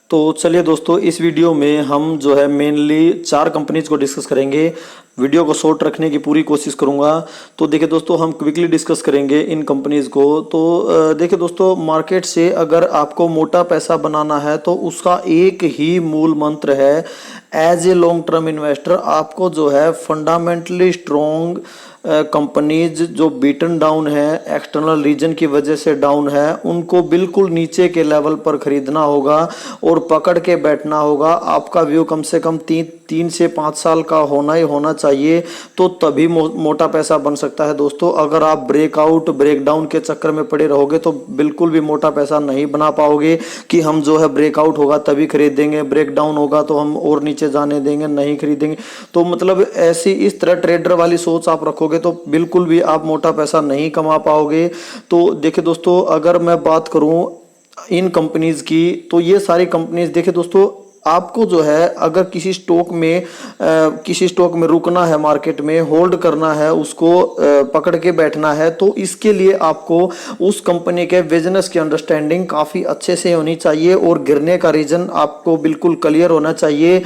तो चलिए दोस्तों, इस वीडियो में हम जो है मेनली 4 कंपनीज को डिस्कस करेंगे। वीडियो को शॉर्ट रखने की पूरी कोशिश करूंगा। तो देखिए दोस्तों, हम क्विकली डिस्कस करेंगे इन कंपनीज को। तो देखिए दोस्तों, मार्केट से अगर आपको मोटा पैसा बनाना है तो उसका एक ही मूल मंत्र है, as a long term investor आपको जो है फंडामेंटली स्ट्रॉन्ग कंपनीज जो बीटन डाउन है, एक्सटर्नल रीजन की वजह से डाउन है, उनको बिल्कुल नीचे के लेवल पर खरीदना होगा और पकड़ के बैठना होगा। आपका व्यू कम से कम 3 से 5 साल का होना ही होना चाहिए, तो तभी मोटा पैसा बन सकता है दोस्तों। अगर आप ब्रेकआउट ब्रेकडाउन के चक्कर में पड़े रहोगे तो बिल्कुल भी मोटा पैसा नहीं बना पाओगे कि हम जो है ब्रेकआउट होगा तभी खरीदेंगे, ब्रेकडाउन होगा तो हम और नीचे जाने देंगे, नहीं खरीदेंगे। तो मतलब ऐसी इस तरह ट्रेडर वाली सोच आप रखोगे तो बिल्कुल भी आप मोटा पैसा नहीं कमा पाओगे। तो देखिए दोस्तों, अगर मैं बात करूं इन कंपनीज की, तो ये सारी कंपनीज देखिए दोस्तों, आपको जो है अगर किसी स्टॉक में रुकना है, मार्केट में होल्ड करना है, उसको पकड़ के बैठना है, तो इसके लिए आपको उस कंपनी के बिजनेस की अंडरस्टैंडिंग काफ़ी अच्छे से होनी चाहिए और गिरने का रीजन आपको बिल्कुल क्लियर होना चाहिए।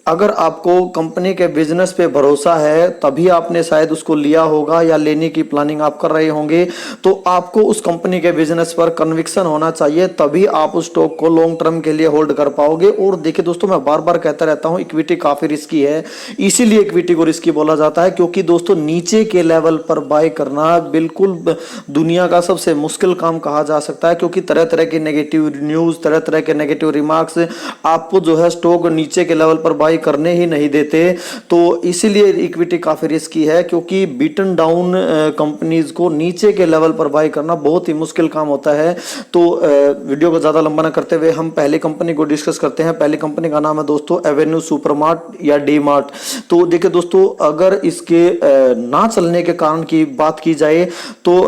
अगर आपको कंपनी के बिजनेस पे भरोसा है तभी आपने शायद उसको लिया होगा या लेने की प्लानिंग आप कर रहे होंगे, तो आपको उस कंपनी के बिजनेस पर कन्विक्शन होना चाहिए, तभी आप उस स्टॉक को लॉन्ग टर्म के लिए होल्ड कर पाओगे। और देखिए दोस्तों, मैं बार बार कहता रहता हूं इक्विटी काफी रिस्की है, इसीलिए इक्विटी को रिस्की बोला जाता है, क्योंकि दोस्तों नीचे के लेवल पर बाय करना बिल्कुल दुनिया का सबसे मुश्किल काम कहा जा सकता है, क्योंकि तरह तरह के नेगेटिव न्यूज, तरह तरह के नेगेटिव रिमार्क्स आपको जो है स्टॉक नीचे के लेवल पर बाय करने ही नहीं देते। तो इसीलिए इक्विटी काफी रिस्की है, क्योंकि बीटन डाउन कंपनीज को नीचे के लेवल पर बाय करना बहुत ही मुश्किल काम होता है। तो वीडियो को ज्यादा लंबा ना करते हुए हम पहले कंपनी को डिस्कस करते हैं। पहली कंपनी का नाम है दोस्तों एवेन्यू सुपरमार्ट या डी मार्ट। तो देखिए दोस्तों, अगर इसके ना चलने के कारण की बात की जाए तो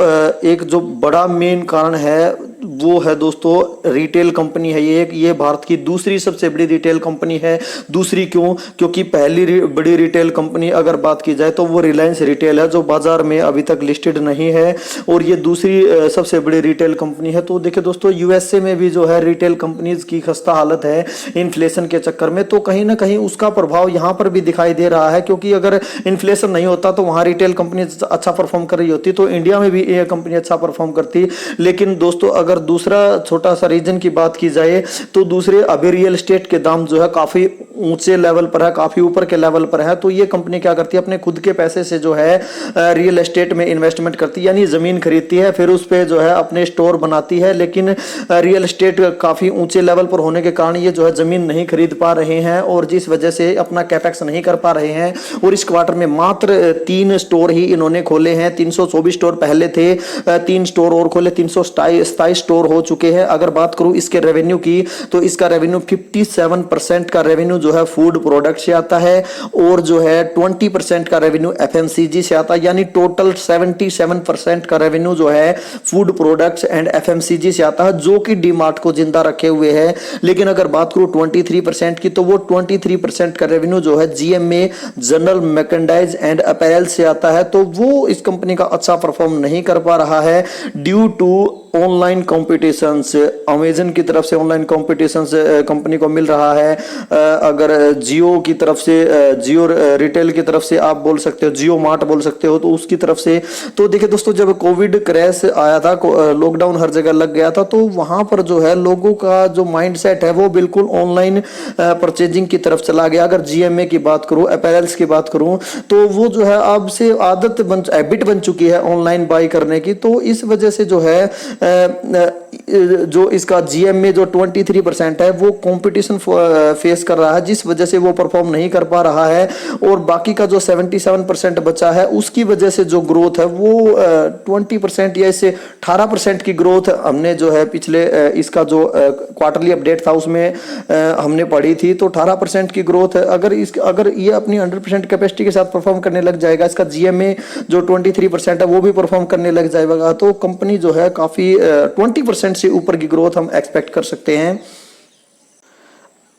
एक जो बड़ा मेन कारण है वो है दोस्तों रिटेल कंपनी है। ये भारत की दूसरी सबसे बड़ी रिटेल कंपनी है। दूसरी क्यों? क्योंकि पहली बड़ी रिटेल कंपनी अगर बात की जाए तो वो रिलायंस रिटेल है, जो बाजार में अभी तक लिस्टेड नहीं है, और ये दूसरी सबसे बड़ी रिटेल कंपनी है। तो देखिए दोस्तों, यूएसए में भी जो है रिटेल कंपनीज की खस्ता हालत है इन्फ्लेशन के चक्कर में, तो कहीं ना कहीं उसका प्रभाव यहाँ पर भी दिखाई दे रहा है, क्योंकि अगर इन्फ्लेशन नहीं होता तो वहां रिटेल कंपनी अच्छा परफॉर्म कर रही होती, तो इंडिया में भी ये कंपनी अच्छा परफॉर्म करती। लेकिन दोस्तों, अगर दूसरा छोटा सा रीजन की बात की जाए तो दूसरे अभी रियल एस्टेट के दाम जो है काफी ऊंचे लेवल पर है, काफी ऊपर के लेवल पर है। तो ये कंपनी क्या करती है, अपने खुद के पैसे से जो है रियल एस्टेट में इन्वेस्टमेंट करती है, यानी जमीन खरीदती है, फिर उस पे जो है अपने स्टोर बनाती है। लेकिन रियल एस्टेट काफी ऊंचे लेवल पर होने के कारण ये जो है जमीन नहीं खरीद पा रहे हैं, और जिस वजह से अपना कैपेक्स नहीं कर पा रहे हैं। और इस क्वार्टर में मात्र 3 स्टोर ही इन्होंने खोले हैं। 324 स्टोर पहले थे, 3 स्टोर और खोले, 327 स्टोर हो चुके हैं। अगर बात करूं इसके रेवेन्यू की, तो इसका रेवेन्यू 57% का रेवेन्यू जो है फूड प्रोडक्ट से आता है, और जो है 20% का रेवेन्यू एफएमसीजी से आता है, यानी टोटल 77% का रेवेन्यू जो है फूड प्रोडक्ट्स एंड एफएमसीजी से आता है, जो कि डी मार्ट को जिंदा रखे हुए है। लेकिन अगर बात करूं 23% की, तो वो 23% का रेवेन्यू जो है जीएमए जनरल मैर्केंडाइज एंड अपैरल से आता है। तो वो इस कंपनी का अच्छा परफॉर्म नहीं कर पा रहा है due to online competition. Amazon की तरफ से ऑनलाइन कॉम्पिटिशन कंपनी को मिल रहा है। अगर जियो की तरफ से, जियो रिटेल की तरफ से आप बोल सकते हो, जियो मार्ट बोल सकते हो, तो उसकी तरफ से। तो देखिए दोस्तों, जब कोविड क्रैश आया था, लॉकडाउन हर जगह लग गया था, तो वहां पर जो है लोगों का जो माइंडसेट है वो बिल्कुल ऑनलाइन परचेजिंग की तरफ चला गया। अगर जीएमए की बात करूं, अपैरल्स की बात करूं, तो वो जो है अब से हैबिट बन चुकी है ऑनलाइन बाई करने की। तो इस वजह से जो है जो इसका जीएमए जो 23% है वो कंपटीशन फेस कर रहा है, जिस वजह से वो परफॉर्म नहीं कर पा रहा है। और बाकी का जो 77% बचा है, उसकी वजह से जो ग्रोथ है वो 20% या इससे 18% की ग्रोथ हमने जो है पिछले इसका जो क्वार्टरली अपडेट था उसमें हमने पढ़ी थी। तो 18% की ग्रोथ है। अगर ये अपनी 100% कैपेसिटी के साथ परफॉर्म करने लग जाएगा, इसका जीएमए जो 23% है वो भी परफॉर्म करने लग जाएगा, तो कंपनी जो है काफी 20% से ऊपर की ग्रोथ हम एक्सपेक्ट कर सकते हैं।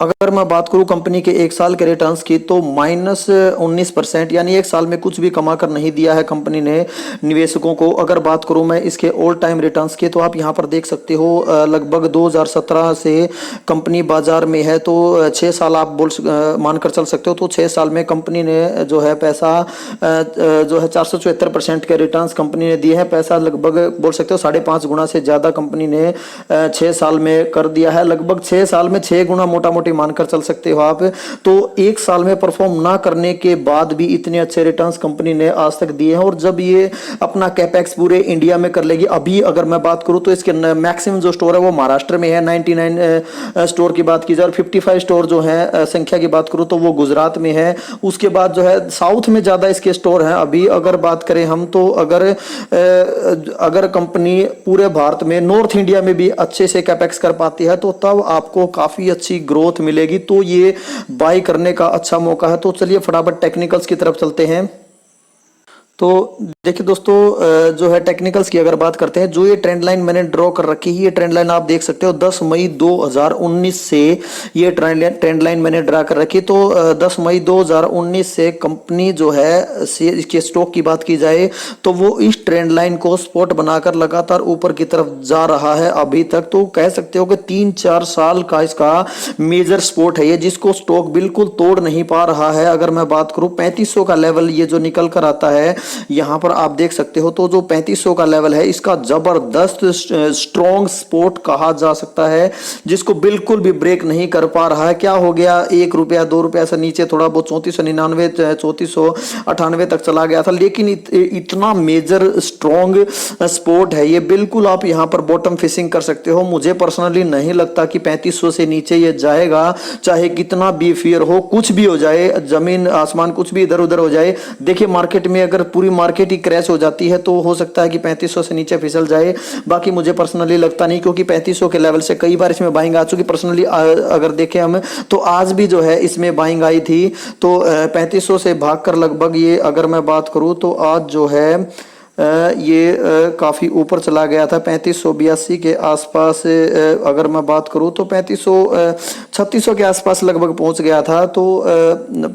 अगर मैं बात करूं कंपनी के एक साल के रिटर्न्स की तो -19%, यानी एक साल में कुछ भी कमा कर नहीं दिया है कंपनी ने निवेशकों को। अगर बात करूं मैं इसके ऑल टाइम रिटर्न्स की तो आप यहां पर देख सकते हो लगभग 2017 से कंपनी बाजार में है, तो 6 साल आप मानकर चल सकते हो। तो 6 साल में कंपनी ने जो है पैसा जो है 474% के रिटर्न्स कंपनी ने दिए हैं। पैसा लगभग बोल सकते हो 5.5 गुना से ज़्यादा कंपनी ने 6 साल में कर दिया है। लगभग 6 साल में 6 गुना मोटा मोटी मानकर चल सकते हो आप। तो एक साल में परफॉर्म ना करने के बाद भी इतने अच्छे रिटर्न्स कंपनी ने आज तक दिए हैं। और जब ये अपना कैपेक्स पूरे इंडिया में कर लेगी, अभी अगर मैं बात करूं तो इसके मैक्सिमम जो स्टोर है वो महाराष्ट्र में है, 99 स्टोर की बात की जाए, और 55 स्टोर जो है संख्या की बात करूं तो वो गुजरात में है। उसके बाद जो है साउथ में ज्यादा इसके स्टोर हैं। अभी अगर बात करें हम तो अगर कंपनी पूरे भारत में नॉर्थ इंडिया में भी अच्छे से कैपेक्स कर पाती है तो तब आपको काफी अच्छी ग्रोथ मिलेगी। तो ये बाय करने का अच्छा मौका है। तो चलिए फटाफट टेक्निकल्स की तरफ चलते हैं। तो देखिए दोस्तों, जो है टेक्निकल्स की अगर बात करते हैं, जो ये ट्रेंड लाइन मैंने ड्रॉ कर रखी है, ये ट्रेंड लाइन आप देख सकते हो 10 मई 2019 से ये ट्रेंड लाइन मैंने ड्रा कर रखी। तो 10 मई 2019 से कंपनी जो है इसके स्टॉक की बात की जाए तो वो इस ट्रेंड लाइन को सपोर्ट बनाकर लगातार ऊपर की तरफ जा रहा है अभी तक। तो कह सकते हो कि 3-4 साल का इसका मेजर सपोर्ट है ये, जिसको स्टॉक बिल्कुल तोड़ नहीं पा रहा है। अगर मैं बात करूं 3500 का लेवल ये जो निकल कर आता है यहां पर आप देख सकते हो, तो जो 3500 का लेवल है इसका जबरदस्त स्ट्रॉन्ग सपोर्ट कहा जा सकता है, जिसको बिल्कुल भी ब्रेक नहीं कर पा रहा है। क्या हो गया, 1 रुपया 2 रुपया से नीचे थोड़ा बहुत 3499 3498 तक चला गया था, लेकिन इतना मेजर स्ट्रॉन्ग सपोर्ट है ये, बिल्कुल आप यहां पर बॉटम फिशिंग कर सकते हो। मुझे पर्सनली नहीं लगता कि 3500 से नीचे ये जाएगा, चाहे कितना भी फियर हो, कुछ भी हो जाए, जमीन आसमान कुछ भी इधर उधर हो जाए। देखिए मार्केट में अगर पूरी मार्केट ही क्रैश हो जाती है तो हो सकता है कि 3500 से नीचे फिसल जाए। बाकी मुझे पर्सनली लगता नहीं, क्योंकि 3500 के लेवल से कई बार इसमें बाइंग आ चुकी। पर्सनली अगर देखें हम तो आज भी जो है इसमें बाइंग आई थी, तो 3500 से भागकर लगभग ये अगर मैं बात करूं तो आज जो है ये काफ़ी ऊपर चला गया था 3582 के आसपास। अगर मैं बात करूं तो 3600 के आसपास लगभग पहुंच गया था। तो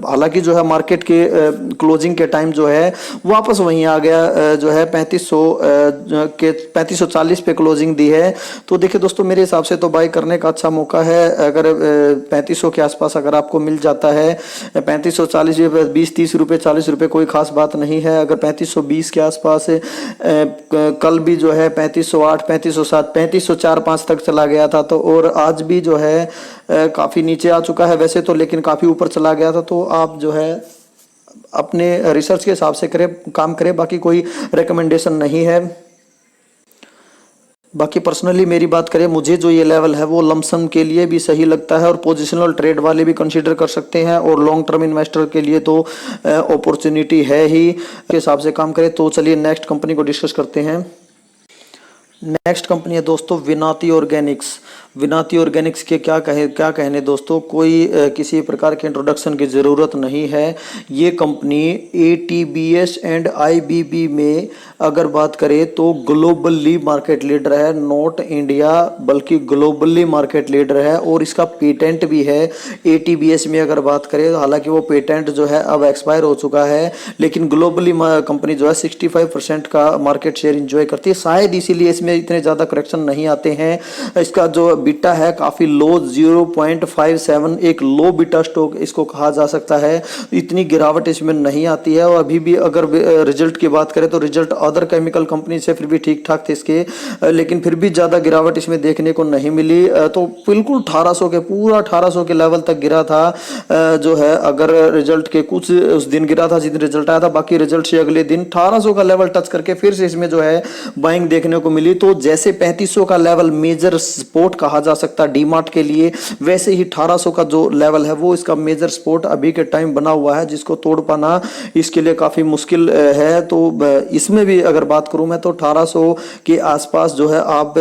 हालांकि जो है मार्केट के क्लोजिंग के टाइम जो है वापस वहीं आ गया, जो है 3540 पे क्लोजिंग दी है। तो देखिए दोस्तों, मेरे हिसाब से तो बाय करने का अच्छा मौका है। अगर 3500 के आसपास अगर आपको मिल जाता है, 3540 20-30 रुपये 40 रुपये कोई खास बात नहीं है। अगर 3520 के आसपास कल भी जो है 3508 3507 3504-5 तक चला गया था, तो और आज भी जो है काफ़ी नीचे आ चुका है वैसे तो, लेकिन काफ़ी ऊपर चला गया था। तो आप जो है अपने रिसर्च के हिसाब से काम करें, बाकी कोई रिकमेंडेशन नहीं है। बाकी पर्सनली मेरी बात करें, मुझे जो ये लेवल है वो लमसम के लिए भी सही लगता है और पोजिशनल ट्रेड वाले भी कंसीडर कर सकते हैं, और लॉन्ग टर्म इन्वेस्टर के लिए तो अपॉर्चुनिटी है ही। के हिसाब से काम करें। तो चलिए नेक्स्ट कंपनी को डिस्कस करते हैं। नेक्स्ट कंपनी है दोस्तों विनाती ऑर्गेनिक्स। विनाती ऑर्गेनिक्स के क्या कहने दोस्तों, कोई किसी प्रकार के इंट्रोडक्शन की ज़रूरत नहीं है। ये कंपनी ATBS एंड IBB में अगर बात करें तो ग्लोबली मार्केट लीडर है, नॉट इंडिया बल्कि ग्लोबली मार्केट लीडर है, और इसका पेटेंट भी है। ATBS में अगर बात करें, हालांकि वो पेटेंट जो है अब एक्सपायर हो चुका है, लेकिन ग्लोबली कंपनी जो है 65% का मार्केट शेयर इंजॉय करती है। शायद इसीलिए इसमें इतने ज़्यादा करेक्शन नहीं आते हैं। इसका जो बीटा है काफ़ी लो 0.57, एक लो बीटा स्टॉक इसको कहा जा सकता है। इतनी गिरावट इसमें नहीं आती है। और अभी भी अगर रिजल्ट की बात करें तो रिजल्ट अदर केमिकल कंपनी से फिर भी ठीक ठाक थे इसके, लेकिन फिर भी ज़्यादा गिरावट इसमें देखने को नहीं मिली। तो बिल्कुल 1800 के पूरा 1800 के लेवल तक गिरा था, जो है अगर रिजल्ट के कुछ उस दिन गिरा था जिस दिन रिजल्ट आया था, बाकी रिजल्ट से अगले दिन 1800 का लेवल टच करके फिर से इसमें जो है बाइंग देखने को मिली। तो जैसे 3500 का लेवल मेजर सपोर्ट कहा जा सकता है डीमार्ट के लिए, वैसे ही 1800 का जो लेवल है वो इसका मेजर सपोर्ट अभी के टाइम बना हुआ है, जिसको तोड़ पाना इसके लिए काफ़ी मुश्किल है। तो इसमें भी अगर बात करूं मैं तो 1800 के आसपास जो है आप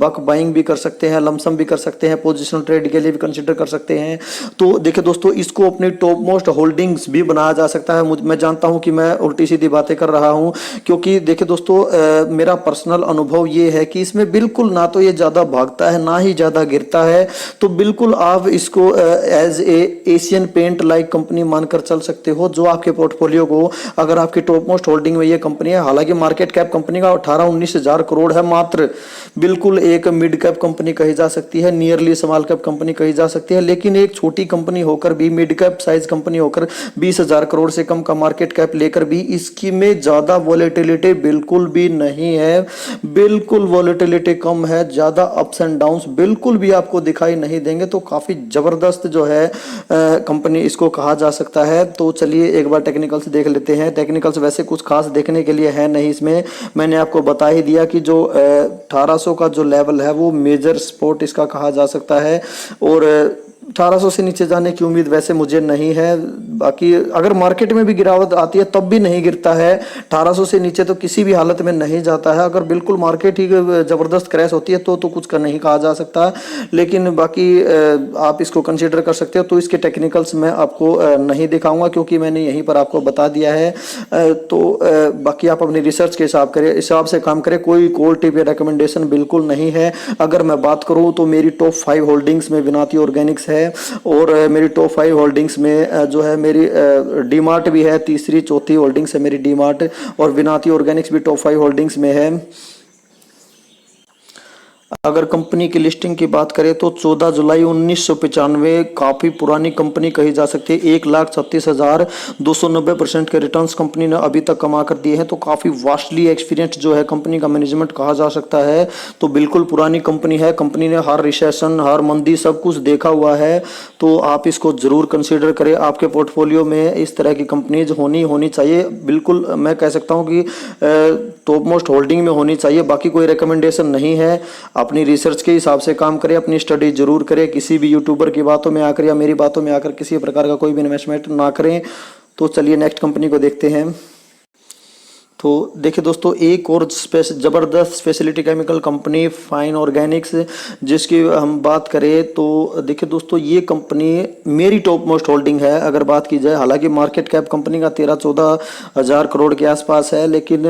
बक बाइंग भी कर सकते हैं, लमसम भी कर सकते हैं, पोजिशनल ट्रेड के लिए भी कंसिडर कर सकते हैं। तो देखिए दोस्तों, इसको अपनी टॉप मोस्ट होल्डिंग्स भी बनाया जा सकता है। मैं जानता हूं कि मैं उल्टी सीधी बातें कर रहा हूं, क्योंकि देखिए दोस्तों, मेरा पर्सनल अनुभव ये है कि इसमें बिल्कुल ना तो ये ज़्यादा भागता है, ना ना ही ज़्यादा गिरता है। तो बिल्कुल आप इसको as a Asian Paint like company मानकर चल सकते हो, जो आपके पोर्टफोलियो को, अगर आपकी टॉप मोस्ट होल्डिंग में ये कंपनी है, हालांकि मार्केट कैप कंपनी का 18-19 हज़ार करोड़ है मात्र, बिल्कुल एक मिड कैप कंपनी कही जा सकती है, नियरली स्मॉल कैप कंपनी कही जा सकती है, लेकिन एक छोटी कंपनी होकर भी, मिड कैप साइज कंपनी होकर 20,000 करोड़ से कम का मार्केट कैप लेकर भी इसकी में ज्यादा वॉलेटिलिटी बिल्कुल भी नहीं है, बिल्कुल वॉलेटिलिटी कम है, ज्यादा अप्स एंड डाउन्स बिल्कुल भी आपको दिखाई नहीं देंगे। तो काफी जबरदस्त जो है कंपनी इसको कहा जा सकता है। तो चलिए एक बार टेक्निकल्स देख लेते हैं। टेक्निकल्स वैसे कुछ खास देखने के लिए है नहीं, इसमें मैंने आपको बता ही दिया कि जो 1800 का जो लेवल है वो मेजर सपोर्ट इसका कहा जा सकता है, और 1800 से नीचे जाने की उम्मीद वैसे मुझे नहीं है। बाकी अगर मार्केट में भी गिरावट आती है तब भी नहीं गिरता है, 1800 से नीचे तो किसी भी हालत में नहीं जाता है। अगर बिल्कुल मार्केट ही ज़बरदस्त क्रैश होती है तो कुछ का नहीं कहा जा सकता, लेकिन बाकी आप इसको कंसीडर कर सकते हो। तो इसके टेक्निकल्स मैं आपको नहीं दिखाऊंगा क्योंकि मैंने यहीं पर आपको बता दिया है। तो बाकी आप अपनी रिसर्च के हिसाब से काम करें, कोई कॉल टिप या रिकमेंडेशन बिल्कुल नहीं है। अगर मैं बात करूँ तो मेरी टॉप 5 होल्डिंग्स में विनाती ऑर्गेनिक्स है, और मेरी टॉप 5 होल्डिंग्स में जो है मेरी डीमार्ट भी है, तीसरी चौथी होल्डिंग्स है मेरी डीमार्ट, और विनाती ऑर्गेनिक्स भी टॉप 5 होल्डिंग्स में है। अगर कंपनी की लिस्टिंग की बात करें तो 14 जुलाई 1995 काफ़ी पुरानी कंपनी कही जा सकती है। 1,36,290% के रिटर्न्स कंपनी ने अभी तक कमा कर दिए हैं। तो काफ़ी वास्टली एक्सपीरियंस जो है कंपनी का मैनेजमेंट कहा जा सकता है। तो बिल्कुल पुरानी कंपनी है, कंपनी ने हर रिसेशन, हर मंदी सब कुछ देखा हुआ है। तो आप इसको ज़रूर कंसिडर करें, आपके पोर्टफोलियो में इस तरह की कंपनीज होनी चाहिए। बिल्कुल मैं कह सकता हूँ कि टॉप मोस्ट होल्डिंग में होनी चाहिए। बाकी कोई रिकमेंडेशन नहीं है, अपनी रिसर्च के हिसाब से काम करें, अपनी स्टडी जरूर करें। किसी भी यूट्यूबर की बातों में आकर या मेरी बातों में आकर किसी प्रकार का कोई भी इन्वेस्टमेंट ना करें। तो चलिए नेक्स्ट कंपनी को देखते हैं। तो देखिए दोस्तों, एक और ज़बरदस्त speciality chemical company fine Organics, जिसकी हम बात करें तो देखिए दोस्तों, ये कंपनी मेरी टॉप मोस्ट होल्डिंग है अगर बात की जाए। हालांकि मार्केट कैप कंपनी का 13-14 हज़ार करोड़ के आसपास है, लेकिन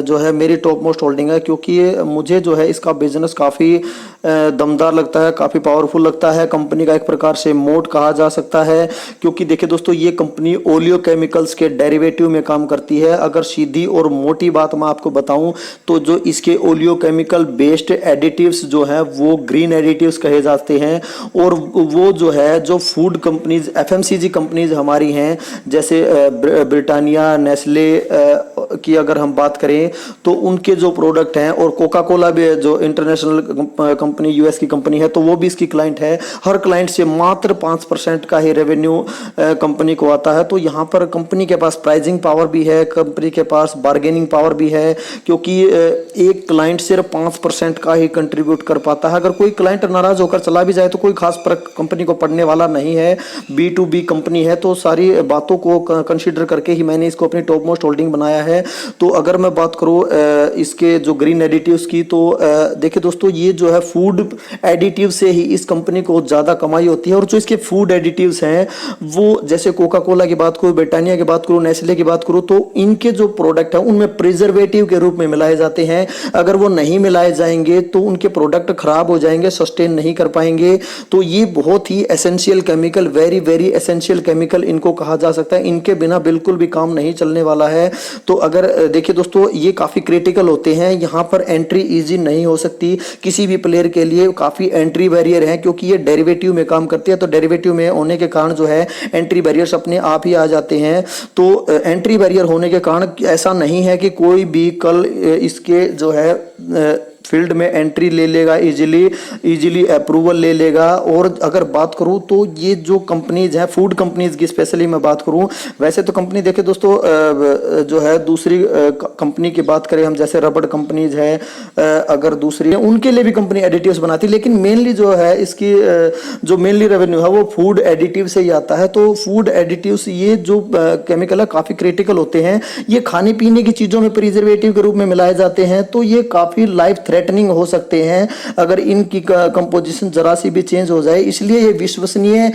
जो है मेरी टॉप मोस्ट होल्डिंग है क्योंकि मुझे जो है इसका बिजनेस काफ़ी दमदार लगता है, काफ़ी पावरफुल लगता है। कंपनी का एक प्रकार से मोड कहा जा सकता है, क्योंकि देखिए दोस्तों, ये कंपनी ओलियो केमिकल्स के डेरिवेटिव में काम करती है। अगर सीधी और मोटी बात मैं आपको बताऊं तो जो इसके ओलियो केमिकल बेस्ड एडिटिव्स जो हैं वो ग्रीन एडिटिव्स कहे जाते हैं, और वो जो है जो फूड कंपनीज, एफएमसीजी कंपनीज हमारी हैं, जैसे ब्रिटानिया, नेस्ले की अगर हम बात करें तो उनके जो प्रोडक्ट हैं, और कोका कोला भी जो इंटरनेशनल कंपनी, यूएस की कंपनी है, तो वो भी इसकी क्लाइंट है। हर क्लाइंट से मात्र 5% का ही रेवेन्यू कंपनी को आता है। तो यहाँ पर कंपनी के पास प्राइसिंग पावर भी है, कंपनी के पास बार्गेनिंग पावर भी है, क्योंकि एक क्लाइंट सिर्फ 5% का ही कंट्रीब्यूट कर पाता है। अगर कोई क्लाइंट नाराज होकर चला भी जाए तो कोई खास फर्क कंपनी को पड़ने वाला नहीं है। B2B कंपनी है, तो सारी बातों को कंसीडर करके ही मैंने इसको अपनी टॉप मोस्ट होल्डिंग बनाया है। तो अगर मैं बात करूँ इसके जो ग्रीन एडिटिव्स की, तो देखिए दोस्तों, ये जो है फूड एडिटिव से ही इस कंपनी को ज़्यादा कमाई होती है। और जो इसके फूड एडिटिव्स हैं वो, जैसे कोका कोला की बात करूँ, ब्रिटानिया की बात करूँ, नेस्ले की बात करूँ, तो इनके जो प्रोडक्ट है उनमें प्रिजर्वेटिव के रूप में मिलाए जाते हैं। अगर वो नहीं मिलाए जाएंगे तो उनके प्रोडक्ट खराब हो जाएंगे, सस्टेन नहीं कर पाएंगे। तो ये बहुत ही essential chemical, very very essential chemical इनको कहा जा सकता है। इनके बिना बिल्कुल भी काम नहीं चलने वाला है। तो अगर देखिए दोस्तों, ये काफ़ी क्रिटिकल होते हैं, यहाँ पर एंट्री ईजी नहीं हो सकती किसी भी प्लेयर के लिए। काफ़ी एंट्री बैरियर है क्योंकि ये डेरिवेटिव में काम करती है। तो डेरिवेटिव में होने के कारण जो है एंट्री बैरियर्स अपने आप ही आ जाते हैं। तो एंट्री बैरियर होने के कारण ऐसा नहीं है कि कोई भी कल इसके जो है फील्ड में एंट्री ले लेगा, इजीली अप्रूवल ले लेगा। और अगर बात करूं तो ये जो कंपनीज हैं, फूड कंपनीज की स्पेशली मैं बात करूं, वैसे तो कंपनी देखे दोस्तों जो है दूसरी कंपनी की बात करें हम, जैसे रबड़ कंपनीज है, अगर दूसरी है उनके लिए भी कंपनी एडिटिव्स बनाती है, लेकिन मेनली जो है इसकी जो मेनली रेवेन्यू है वो फूड एडिटिव से ही आता है। तो फूड एडिटिव्स ये जो केमिकल है काफ़ी क्रिटिकल होते हैं। ये खाने पीने की चीज़ों में प्रिजर्वेटिव के रूप में मिलाए जाते हैं। तो ये काफ़ी लाइफ थ्रेट फ्लैटनिंग हो सकते हैं अगर इनकी कंपोजिशन जरा सी भी चेंज हो जाए। इसलिए ये विश्वसनीय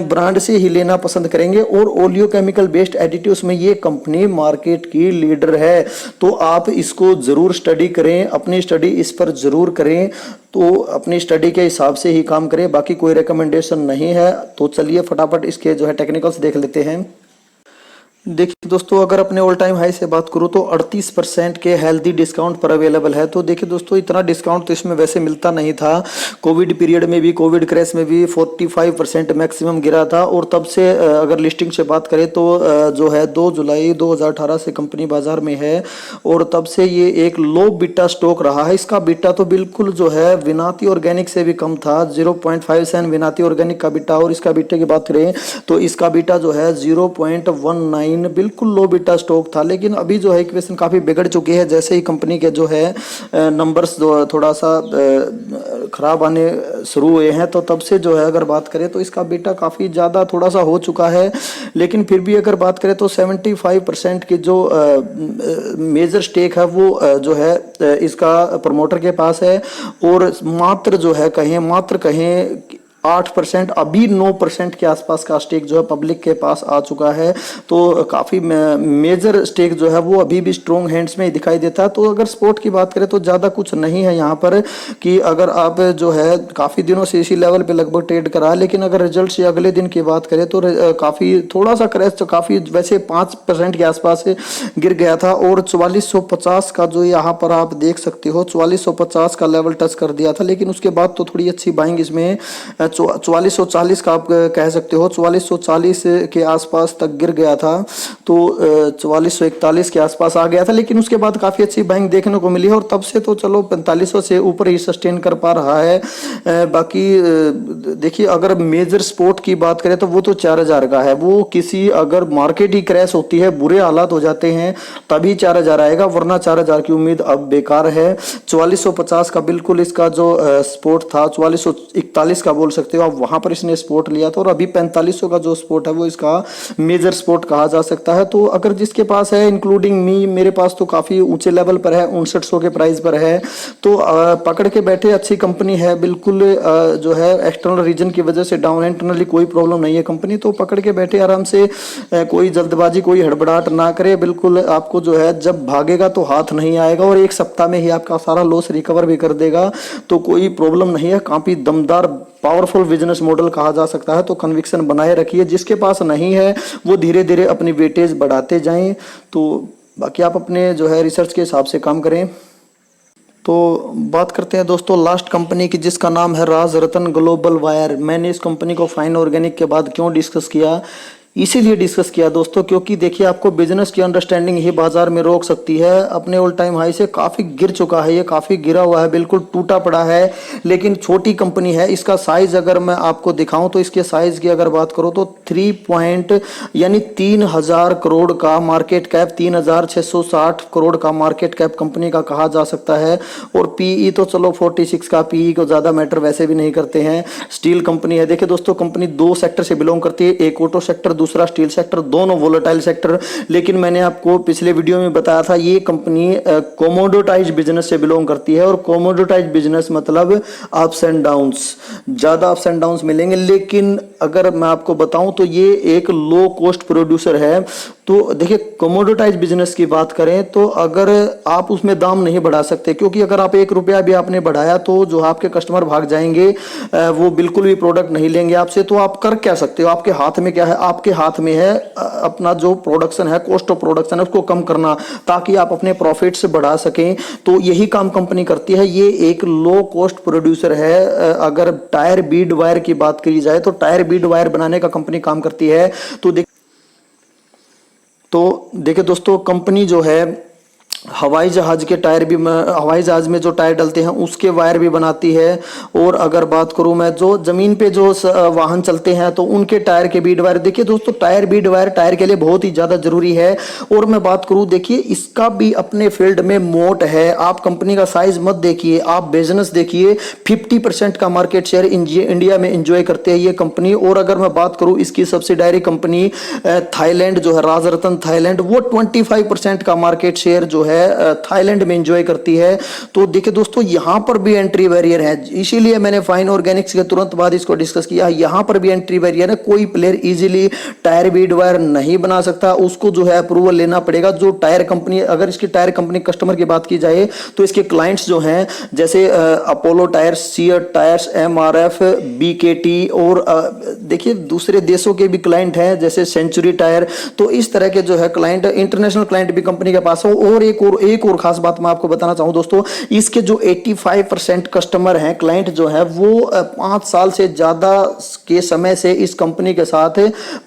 ब्रांड से ही लेना पसंद करेंगे और ओलियोकेमिकल बेस्ड एडिटिव्स में ये कंपनी मार्केट की लीडर है। तो आप इसको जरूर स्टडी करें, अपनी स्टडी इस पर जरूर करें, तो अपनी स्टडी के हिसाब से ही काम करें, बाकी कोई रिकमेंडेशन नहीं है। तो चलिए फटाफट इसके जो है टेक्निकल्स देख लेते हैं। देखिए दोस्तों, अगर अपने ऑल टाइम हाई से बात करूँ तो 38% के हेल्दी डिस्काउंट पर अवेलेबल है। तो देखिए दोस्तों, इतना डिस्काउंट तो इसमें वैसे मिलता नहीं था। कोविड पीरियड में भी, कोविड क्रैश में भी 45% मैक्सिमम गिरा था। और तब से अगर लिस्टिंग से बात करें तो जो है 2 जुलाई 2018 से कंपनी बाजार में है और तब से ये एक लो बीटा स्टॉक रहा है। इसका बीटा तो बिल्कुल जो है विनाती ऑर्गेनिक से भी कम था, 0.57 विनाती ऑर्गेनिक का बीटा। और इसका बीटा की बात करें तो इसका बीटा जो है 0.19, बिल्कुल लो बीटा स्टॉक था। लेकिन अभी जो है इक्वेशन काफी बिगड़ चुकी है। जैसे ही कंपनी के जो है नंबर्स जो थोड़ा सा खराब आने शुरू हुए हैं तो तब से जो है अगर बात करें तो इसका बीटा काफी ज्यादा थोड़ा सा हो चुका है। लेकिन फिर भी अगर बात करें तो 75% की जो मेजर स्टेक है वो जो है इसका प्रमोटर के पास है। और मात्र कहें 8%, अभी 9% के आसपास का स्टेक जो है पब्लिक के पास आ चुका है। तो काफ़ी मेजर स्टेक जो है वो अभी भी स्ट्रॉन्ग हैंड्स में ही दिखाई देता है। तो अगर स्पोर्ट की बात करें तो ज़्यादा कुछ नहीं है यहाँ पर कि अगर आप जो है काफ़ी दिनों से इसी लेवल पे लगभग ट्रेड करा है। लेकिन अगर रिजल्ट से अगले दिन की बात करें तो काफ़ी थोड़ा सा क्रैश, तो काफ़ी वैसे 5% के आसपास गिर गया था। और 4450 का जो यहाँ पर आप देख सकते हो 4450 का लेवल टच कर दिया था। लेकिन उसके बाद तो थोड़ी अच्छी बाइंग इसमें 4440 का आप कह सकते हो, 4440 के आसपास तक गिर गया था। तो 4441 के आसपास आ गया था। लेकिन उसके बाद काफ़ी अच्छी बाइंग देखने को मिली है और तब से तो चलो 4500 से ऊपर ही सस्टेन कर पा रहा है। बाकी देखिए, अगर मेजर स्पोर्ट की बात करें तो वो तो 4000 का है। वो किसी अगर मार्केट ही क्रैश होती है, बुरे हालात हो जाते हैं, तभी 4000 आएगा, वरना 4000 की उम्मीद अब बेकार है। 4450 का बिल्कुल इसका जो स्पोर्ट था, 4441 का बोल सकते हो आप, वहां पर इसने स्पोर्ट लिया था। और अभी 4500 का जो स्पोर्ट है वो इसका मेजर स्पोर्ट कहा जा सकता है। तो अगर जिसके पास है, इंक्लूडिंग मी, मेरे पास तो काफी ऊंचे लेवल पर है, 5900 के प्राइस पर है। तो पकड़ के बैठे, अच्छी कंपनी है, बिल्कुल जो है एक्सटर्नल रीजन की वजह से डाउन, इंटरनली कोई प्रॉब्लम नहीं है कंपनी। तो पकड़ के बैठे आराम से, कोई जल्दबाजी, कोई हड़बड़ाहट ना करे। बिल्कुल आपको जो है जब भागेगा तो हाथ नहीं आएगा और 1 सप्ताह में ही आपका सारा लॉस रिकवर भी कर देगा। तो कोई प्रॉब्लम नहीं है, काफी दमदार पावरफुल बिजनेस मॉडल कहा जा सकता है। तो कन्विक्शन बनाए रखिए, जिसके पास नहीं है वो धीरे धीरे अपनी वेटेज बढ़ाते जाएं। तो बाकी आप अपने जो है रिसर्च के हिसाब से काम करें। तो बात करते हैं दोस्तों लास्ट कंपनी की, जिसका नाम है राजरतन ग्लोबल वायर। मैंने इस कंपनी को फाइन ऑर्गेनिक के बाद क्यों डिस्कस किया, इसीलिए डिस्कस किया दोस्तों, क्योंकि देखिए आपको बिजनेस की अंडरस्टैंडिंग ही बाजार में रोक सकती है। अपने ऑल टाइम हाई से काफ़ी गिर चुका है, ये काफ़ी गिरा हुआ है, बिल्कुल टूटा पड़ा है। लेकिन छोटी कंपनी है। इसका साइज अगर मैं आपको दिखाऊं तो इसके साइज की अगर बात करूं तो 3000 करोड़ का मार्केट कैप, 3660 करोड़ का मार्केट कैप कंपनी का कहा जा सकता है। और पीई तो चलो 46 का, पीई को ज़्यादा मैटर वैसे भी नहीं करते हैं। स्टील कंपनी है। देखिए दोस्तों, कंपनी 2 सेक्टर से बिलोंग करती है, एक ऑटो सेक्टर, दूसरा स्टील सेक्टर, दोनों वोलेटाइल सेक्टर। लेकिन मैंने आपको पिछले वीडियो में बताया था ये कंपनी कोमोडिटाइज बिजनेस से बिलोंग करती है। और कोमोडिटाइज बिजनेस मतलब अप्स एंड डाउन्स, ज्यादा अप्स एंड डाउन्स मिलेंगे। लेकिन अगर मैं आपको बताऊं तो ये एक लो कॉस्ट प्रोड्यूसर है। तो देखिए, कोमोडिटाइज बिजनेस की बात करें तो अगर आप उसमें दाम नहीं बढ़ा सकते, क्योंकि अगर आप 1 रुपया भी आपने बढ़ाया तो जो आपके कस्टमर भाग जाएंगे, वो बिल्कुल भी प्रोडक्ट नहीं लेंगे आपसे। तो आप कर क्या सकते हो, आपके हाथ में क्या है, आपके हाथ में है अपना जो प्रोडक्शन है, कॉस्ट ऑफ प्रोडक्शन है, उसको कम करना, ताकि आप अपने प्रॉफिट्स बढ़ा सकें। तो यही काम कंपनी करती है। ये एक लो कॉस्ट प्रोड्यूसर है। अगर टायर बीड वायर की बात करी जाए तो टायर बीड वायर बनाने का कंपनी काम करती है। तो देखिए दोस्तों, कंपनी जो है हवाई जहाज के टायर भी, हवाई जहाज में जो टायर डलते हैं उसके वायर भी बनाती है। और अगर बात करूं मैं जो जमीन पे जो वाहन चलते हैं तो उनके टायर के बीड वायर, देखिए दोस्तों टायर बीड वायर टायर के लिए बहुत ही ज्यादा जरूरी है। और मैं बात करूं, देखिए इसका भी अपने फील्ड में मोट है। आप कंपनी का साइज मत देखिए, आप बिजनेस देखिए। 50% का मार्केट शेयर इंडिया में एंजॉय करते हैं ये कंपनी। और अगर मैं बात करूं इसकी सब्सिडायरी कंपनी थाईलैंड जो है, राजरतन थाईलैंड, वो 25% का मार्केट शेयर जो है है थाईलैंड में एंजॉय करती है। तो देखिए दोस्तों यहाँ पर भी एंट्री बैरियर है, इसीलिए मैंने फाइन ऑर्गेनिक्स के तुरंत बाद इसको डिस्कस किया। यहाँ पर भी एंट्री बैरियर है, कोई player easily tyre Beed wire नहीं बना सकता, उसको जो है अप्रूवल लेना पड़ेगा। जो टायर कंपनी, अगर इसकी टायर कंपनी कस्टमर की बात की जाए तो इसके क्लाइंट्स जो हैं जैसे Apollo tyres, CEAT tyres, MRF, BKT और देखिए दूसरे देशों के भी क्लाइंट हैं जैसे सेंचुरी टायर। तो इस तरह के जो है क्लाइंट, इंटरनेशनल क्लाइंट भी कंपनी के पास हो। और एक और खास बात मैं आपको बताना चाहूं दोस्तों, इसके जो 85% कस्टमर हैं, क्लाइंट जो है वो 5 साल से ज्यादा के समय से इस कंपनी के साथ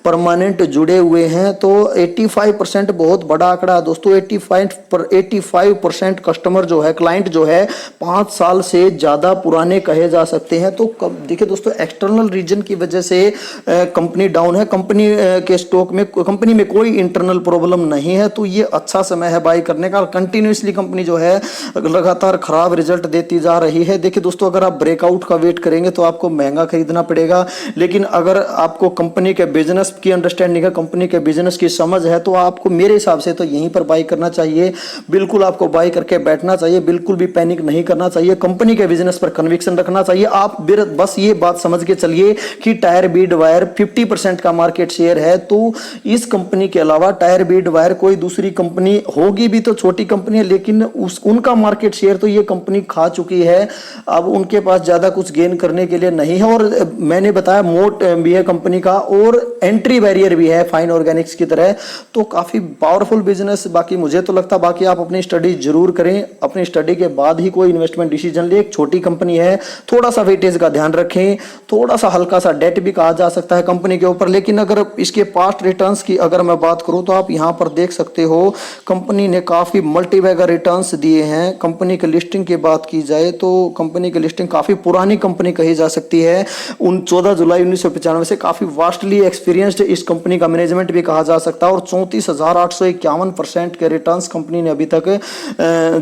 परमानेंट जुड़े हुए हैं। तो 85% बहुत बड़ा आंकड़ा है दोस्तों। 85% कस्टमर जो है, क्लाइंट जो है 5 साल से ज्यादा पुराने कहे जा सकते हैं। तो देखिए दोस्तों एक्सटर्नल रीजन की वजह से कंपनी डाउन है, कंपनी के स्टॉक में, कंपनी में कोई इंटरनल प्रॉब्लम नहीं है। तो ये अच्छा समय है बाई करने का। कंटिन्यूसली कंपनी जो है लगातार खराब रिजल्ट देती जा रही है। देखिए दोस्तों अगर आप ब्रेकआउट का वेट करेंगे तो आपको महंगा खरीदना पड़ेगा, लेकिन अगर आपको कंपनी के बिजनेस की अंडरस्टैंडिंग है, कंपनी के बिजनेस की समझ है, तो आपको मेरे हिसाब से तो यहीं पर बाई करना चाहिए। बिल्कुल आपको बाई करके बैठना चाहिए, बिल्कुल भी पैनिक नहीं करना चाहिए, कंपनी के बिजनेस पर कन्विक्शन रखना चाहिए। आप बस ये बात समझ के चलिए कि टायर बीड वायर 50% का मार्केट शेयर है। तो इस कंपनी के अलावा टायर बीड वायर कोई दूसरी कंपनी होगी भी तो छोटी कंपनी है, लेकिन उनका मार्केट शेयर तो ये कंपनी खा चुकी है। अब उनके पास ज्यादा कुछ गेन करने के लिए नहीं है। और मैंने बताया मोट भी है कंपनी का और एंट्री बैरियर भी है फाइन ऑर्गेनिक्स की तरह। तो काफी पावरफुल बिजनेस। बाकी मुझे तो लगता, बाकी आप अपनी स्टडी जरूर करें, अपनी स्टडी के बाद ही कोई इन्वेस्टमेंट डिसीजन ले। एक छोटी कंपनी है, थोड़ा सा वेटेज का ध्यान रखें, थोड़ा सा हल्का सा डेट भी कहा जा सकता है कंपनी के ऊपर। लेकिन अगर इसके पास्ट रिटर्न्स की अगर मैं बात करूं तो आप यहां पर देख सकते हो कंपनी ने काफी मल्टीबैगर रिटर्न्स दिए हैं। कंपनी की लिस्टिंग की बात की जाए तो कंपनी की लिस्टिंग काफी पुरानी कंपनी कही जा सकती है। 14 जुलाई 1995 से काफी वास्टली एक्सपीरियंस्ड इस कंपनी का मैनेजमेंट भी कहा जा सकता है। और 34,851% के रिटर्न्स कंपनी ने अभी तक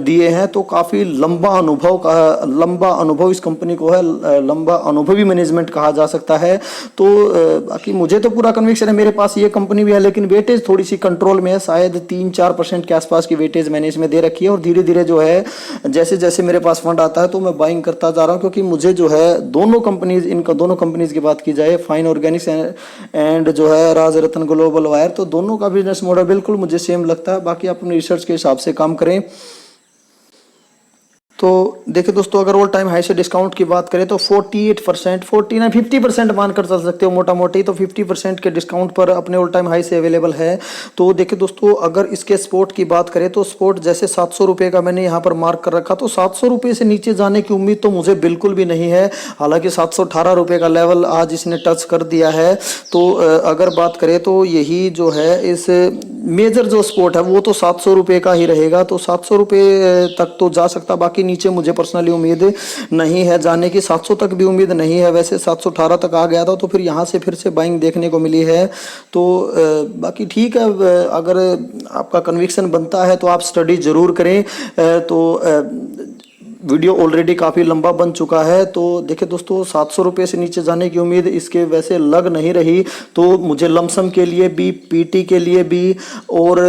दिए हैं। तो काफी लंबा अनुभव इस कंपनी को है, लंबा अनुभवी मैनेजमेंट कहा जा सकता है। तो बाकी मुझे तो पूरा कन्विक्शन है, मेरे पास ये कंपनी भी है, लेकिन वेटेज थोड़ी सी कंट्रोल में है, शायद 3-4% के आसपास की वेटेज मैंने इसमें दे रखी है। और धीरे धीरे जो है जैसे जैसे मेरे पास फंड आता है तो मैं बाइंग करता जा रहा हूँ, क्योंकि मुझे जो है दोनों कंपनीज की बात की जाए, फाइन ऑर्गेनिक्स एंड जो है राजरत्न ग्लोबल वायर, तो दोनों का बिजनेस मॉडल बिल्कुल मुझे सेम लगता है। बाकी आप अपने रिसर्च के हिसाब से काम करें। तो देखिए दोस्तों अगर ऑल टाइम हाई से डिस्काउंट की बात करें तो 48%, 49, 50% मानकर चल सकते हो मोटा मोटी। तो 50% के डिस्काउंट पर अपने ऑल टाइम हाई से अवेलेबल है। तो देखिए दोस्तों अगर इसके स्पोर्ट की बात करें तो स्पोर्ट जैसे 700 रुपये का मैंने यहाँ पर मार्क कर रखा, तो 700 रुपये से नीचे जाने की उम्मीद तो मुझे बिल्कुल भी नहीं है। हालांकि 718 रुपये का लेवल आज इसने टच कर दिया है। तो अगर बात करें तो यही जो है इस मेजर जो स्पोर्ट है वो तो 700 रुपये का ही रहेगा। तो 700 रुपये तक तो जा सकता, बाकी नीचे मुझे पर्सनली उम्मीद नहीं है जाने की। 700 तक भी उम्मीद नहीं है, वैसे 718 तक आ गया था तो फिर यहाँ से फिर से बाइंग देखने को मिली है। तो बाकी ठीक है, अगर आपका कन्विक्शन बनता है तो आप स्टडी जरूर करें। तो वीडियो ऑलरेडी काफ़ी लंबा बन चुका है। तो देखिए दोस्तों 700 रुपये से नीचे जाने की उम्मीद इसके वैसे लग नहीं रही। तो मुझे लमसम के लिए भी, पीटी के लिए भी और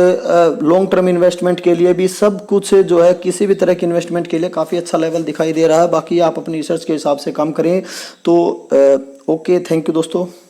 लॉन्ग टर्म इन्वेस्टमेंट के लिए भी, सब कुछ जो है किसी भी तरह के इन्वेस्टमेंट के लिए काफ़ी अच्छा लेवल दिखाई दे रहा है। बाकी आप अपनी रिसर्च के हिसाब से काम करें। तो ओके, थैंक यू दोस्तों।